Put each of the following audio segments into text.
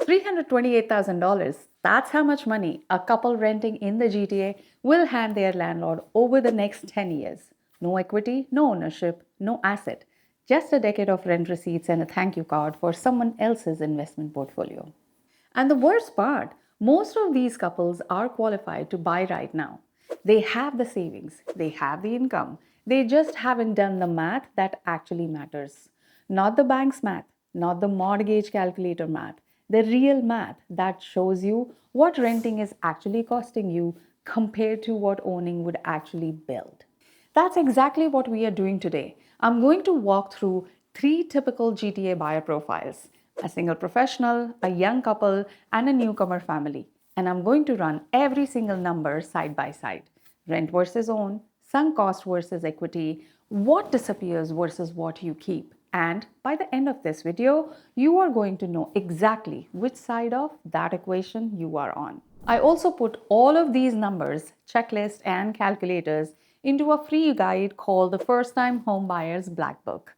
$328,000. That's how much money a couple renting in the GTA will hand their landlord over the next 10 years. No equity, no ownership, no asset. Just a decade of rent receipts and a thank you card for someone else's investment portfolio. And the worst part, most of these couples are qualified to buy right now. They have the savings, they have the income, they just haven't done the math that actually matters. Not the bank's math, not the mortgage calculator math, the real math that shows you what renting is actually costing you compared to what owning would actually build. That's exactly what we are doing today. I'm going to walk through 3 typical GTA buyer profiles: a single professional, a young couple, and a newcomer family. And I'm going to run every single number side by side: rent versus own, sunk cost versus equity, what disappears versus what you keep. And by the end of this video, you are going to know exactly which side of that equation you are on. I also put all of these numbers, checklists, and calculators into a free guide called the First Time Home Buyer's Black Book.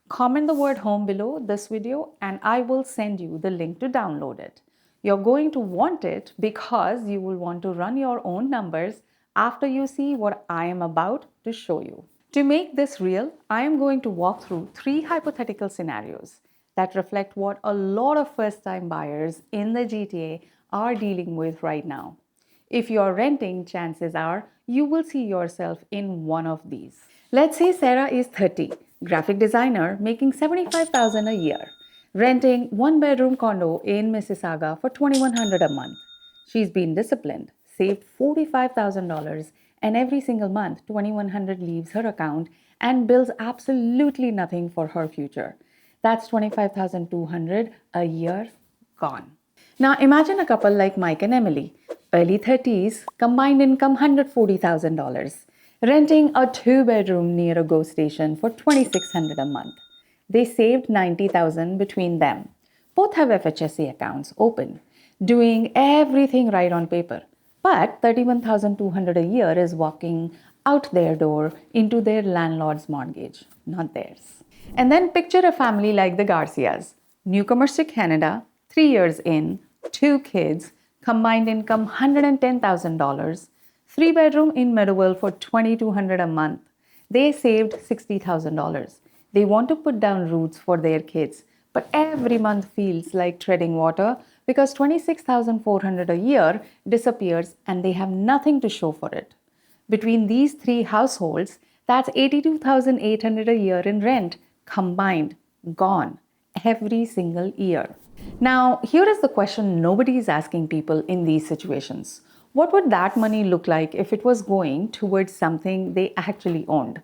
Comment the word home below this video and I will send you the link to download it. You're going to want it because you will want to run your own numbers after you see what I am about to show you. To make this real, I am going to walk through 3 hypothetical scenarios that reflect what a lot of first-time buyers in the GTA are dealing with right now. If you're renting, chances are you will see yourself in one of these. Let's say Sarah is 30, graphic designer making $75,000 a year, renting 1-bedroom condo in Mississauga for $2,100 a month. She's been disciplined, saved $45,000, and every single month $2,100 leaves her account and builds absolutely nothing for her future. That's $25,200 a year gone. Now imagine a couple like Mike and Emily, early 30s, combined income $140,000, renting a 2-bedroom near a GO station for $2,600 a month. They saved $90,000 between them. Both have FHSA accounts open, doing everything right on paper. But $31,200 a year is walking out their door into their landlord's mortgage, not theirs. And then picture a family like the Garcias, newcomers to Canada, 3 years in, 2 kids, combined income $110,000, 3-bedroom in Meadowville for $2,200 a month. They saved $60,000. They want to put down roots for their kids, but every month feels like treading water because $26,400 a year disappears and they have nothing to show for it. Between these 3 households, that's $82,800 a year in rent, combined, gone, every single year. Now, here is the question nobody is asking people in these situations. What would that money look like if it was going towards something they actually owned?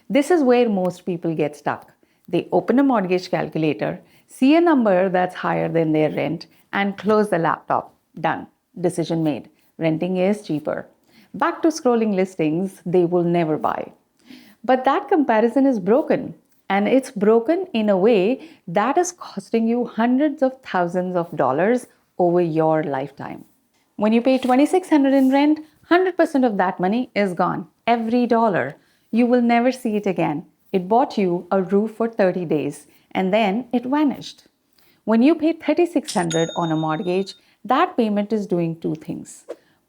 This is where most people get stuck. They open a mortgage calculator, see a number that's higher than their rent, and close the laptop. Done. Decision made. Renting is cheaper. Back to scrolling listings they will never buy. But that comparison is broken. And it's broken in a way that is costing you hundreds of thousands of dollars over your lifetime. When you pay $2,600 in rent, 100% of that money is gone. Every dollar. You will never see it again. It bought you a roof for 30 days and then it vanished. When you pay $3,600 on a mortgage, that payment is doing 2 things.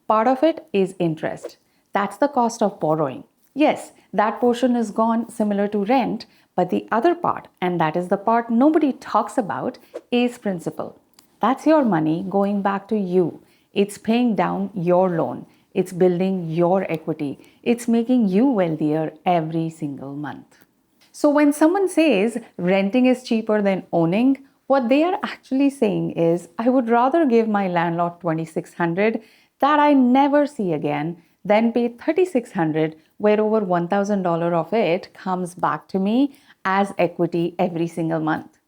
Part of it is interest. That's the cost of borrowing. Yes, that portion is gone similar to rent, but the other part, and that is the part nobody talks about, is principal. That's your money going back to you. It's paying down your loan. It's building your equity. It's making you wealthier every single month. So when someone says renting is cheaper than owning, what they are actually saying is, I would rather give my landlord $2,600 that I never see again than pay $3,600 where over $1,000 of it comes back to me as equity every single month.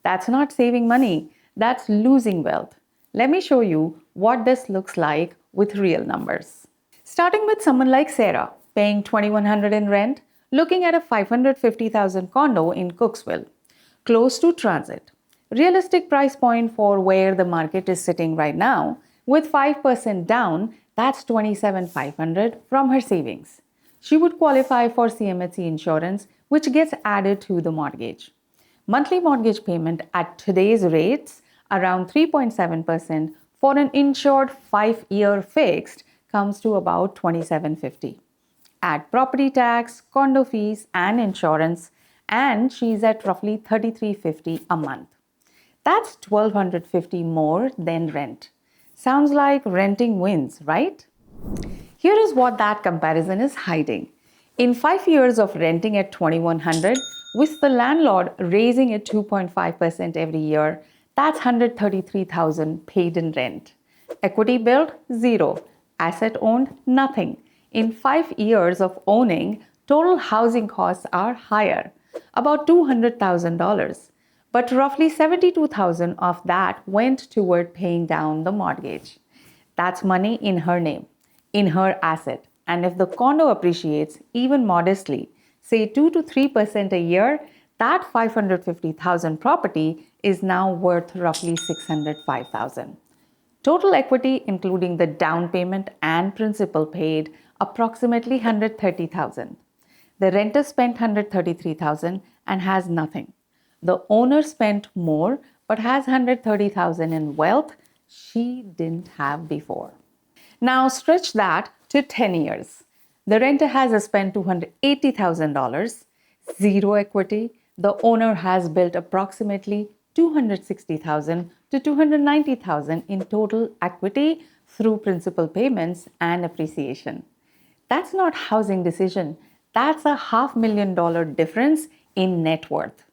That's not saving money. That's losing wealth. Let me show you what this looks like with real numbers. Starting with someone like Sarah, paying $2,100 in rent, looking at a $550,000 condo in Cooksville, close to transit. Realistic price point for where the market is sitting right now, with 5% down, that's $27,500 from her savings. She would qualify for CMHC insurance, which gets added to the mortgage. Monthly mortgage payment at today's rates Around 3.7% for an insured 5-year fixed comes to about $2,750. Add property tax, condo fees, and insurance, and she's at roughly $3,350 a month. That's $1,250 more than rent. Sounds like renting wins, right? Here is what that comparison is hiding. In 5 years of renting at $2,100, with the landlord raising it 2.5% every year, that's $133,000 paid in rent. Equity built, zero. Asset owned, nothing. In 5 years of owning, total housing costs are higher, about $200,000. But roughly $72,000 of that went toward paying down the mortgage. That's money in her name, in her asset. And if the condo appreciates even modestly, say 2 to 3% a year, that $550,000 property is now worth roughly $605,000. Total equity, including the down payment and principal paid, approximately $130,000. The renter spent $133,000 and has nothing. The owner spent more but has $130,000 in wealth she didn't have before. Now stretch that to 10 years. The renter has spent $280,000, zero equity. The owner has built approximately $260,000 to $290,000 in total equity through principal payments and appreciation. That's not housing decision. That's a $500,000 difference in net worth.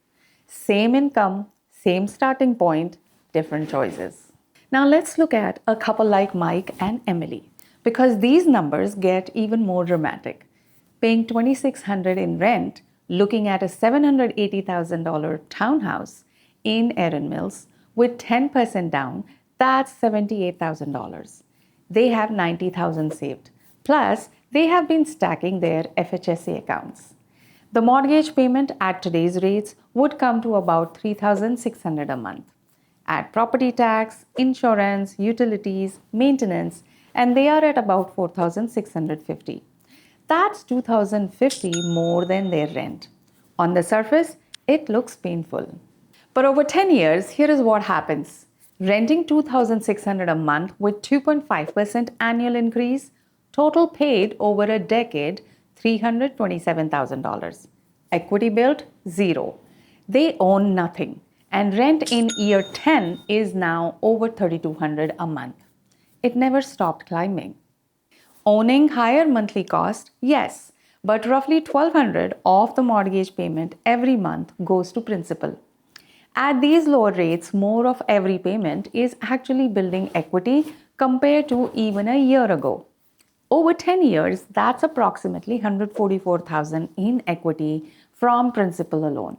Same income, same starting point, different choices. Now let's look at a couple like Mike and Emily, because these numbers get even more dramatic. Paying $2,600 in rent, looking at a $780,000 townhouse in Erin Mills with 10% down, that's $78,000. They have $90,000 saved. Plus, they have been stacking their FHSA accounts. The mortgage payment at today's rates would come to about $3,600 a month. Add property tax, insurance, utilities, maintenance, and they are at about $4,650. That's $2,050 more than their rent. On the surface, it looks painful. But over 10 years, here is what happens. Renting $2,600 a month with 2.5% annual increase, total paid over a decade, $327,000. Equity built, zero. They own nothing. And rent in year 10 is now over $3,200 a month. It never stopped climbing. Owning higher monthly cost, yes, but roughly $1,200 of the mortgage payment every month goes to principal. At these lower rates, more of every payment is actually building equity compared to even a year ago. Over 10 years, that's approximately $144,000 in equity from principal alone.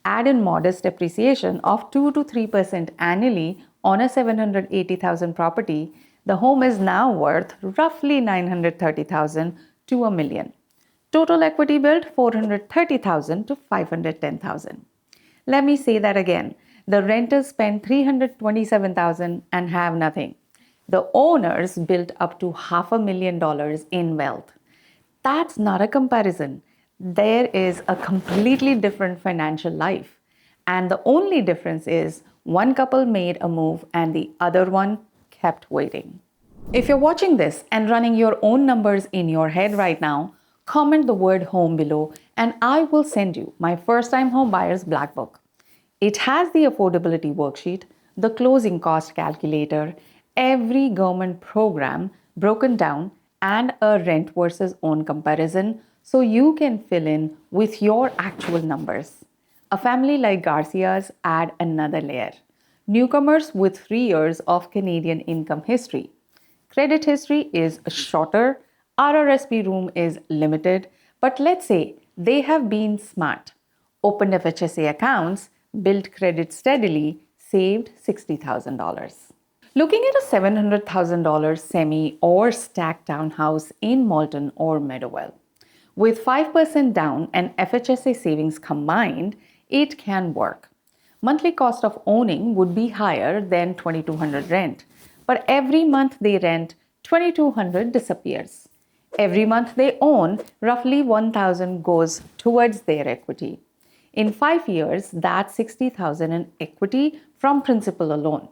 Add in modest appreciation of 2 to 3% annually on a $780,000 property, the home is now worth roughly $930,000 to $1 million. Total equity built $430,000 to $510,000. Let me say that again. The renters spent $327,000 and have nothing. The owners built up to $500,000 in wealth. That's not a comparison. There is a completely different financial life. And the only difference is one couple made a move and the other one kept waiting. If you're watching this and running your own numbers in your head right now, comment the word home below and I will send you my first time home buyer's black book. It has the affordability worksheet, the closing cost calculator, every government program broken down, and a rent versus own comparison so you can fill in with your actual numbers. A family like Garcia's add another layer. Newcomers with 3 years of Canadian income history. Credit history is shorter, RRSP room is limited, but let's say they have been smart, opened FHSA accounts, built credit steadily, saved $60,000. Looking at a $700,000 semi or stacked townhouse in Malton or Meadowell. With 5% down and FHSA savings combined, it can work. Monthly cost of owning would be higher than $2,200 rent, but every month they rent, $2,200 disappears. Every month they own, roughly $1,000 goes towards their equity. In 5 years, that's 60,000 in equity from principal alone,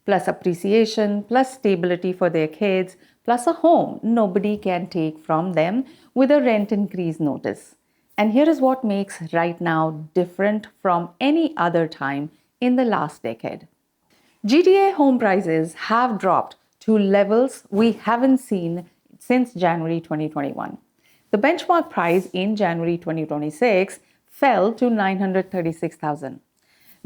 plus appreciation, plus stability for their kids, plus a home nobody can take from them with a rent increase notice. And here is what makes right now different from any other time in the last decade. GTA home prices have dropped to levels we haven't seen since January 2021. The benchmark price in January 2026 fell to 936,000,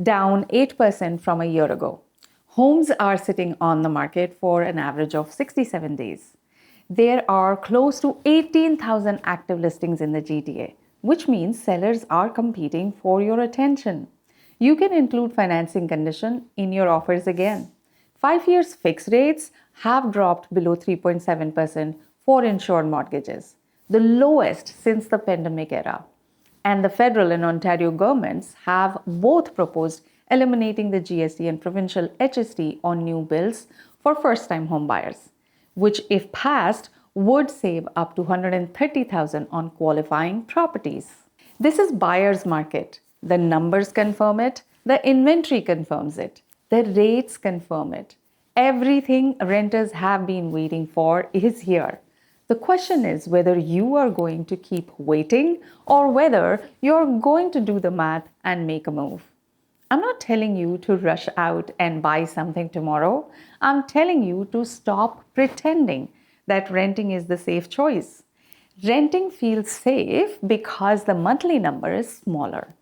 down 8% from a year ago. Homes are sitting on the market for an average of 67 days. There are close to 18,000 active listings in the GTA, which means sellers are competing for your attention. You can include financing condition in your offers again. 5 years fixed rates have dropped below 3.7% for insured mortgages, the lowest since the pandemic era. And the federal and Ontario governments have both proposed eliminating the GST and provincial HST on new builds for first-time homebuyers, which, if passed, would save up to 130,000 on qualifying properties. This is buyer's market. The numbers confirm it, the inventory confirms it, the rates confirm it. Everything renters have been waiting for is here. The question is whether you are going to keep waiting or whether you're going to do the math and make a move. I'm not telling you to rush out and buy something tomorrow. I'm telling you to stop pretending that renting is the safe choice. Renting feels safe because the monthly number is smaller,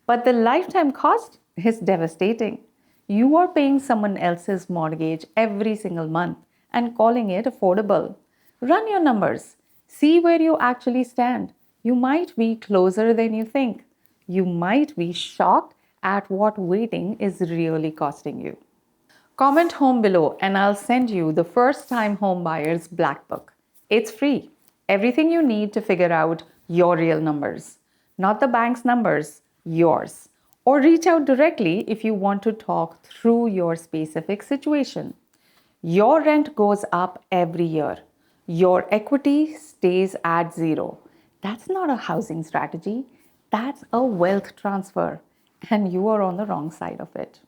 but the lifetime cost is devastating. You are paying someone else's mortgage every single month and calling it affordable. Run your numbers. See where you actually stand. You might be closer than you think. You might be shocked at what waiting is really costing you. Comment home below and I'll send you the first time home buyer's black book. It's free. Everything you need to figure out your real numbers, not the bank's numbers, yours. Or reach out directly if you want to talk through your specific situation. Your rent goes up every year. Your equity stays at zero. That's not a housing strategy. That's a wealth transfer. And you are on the wrong side of it.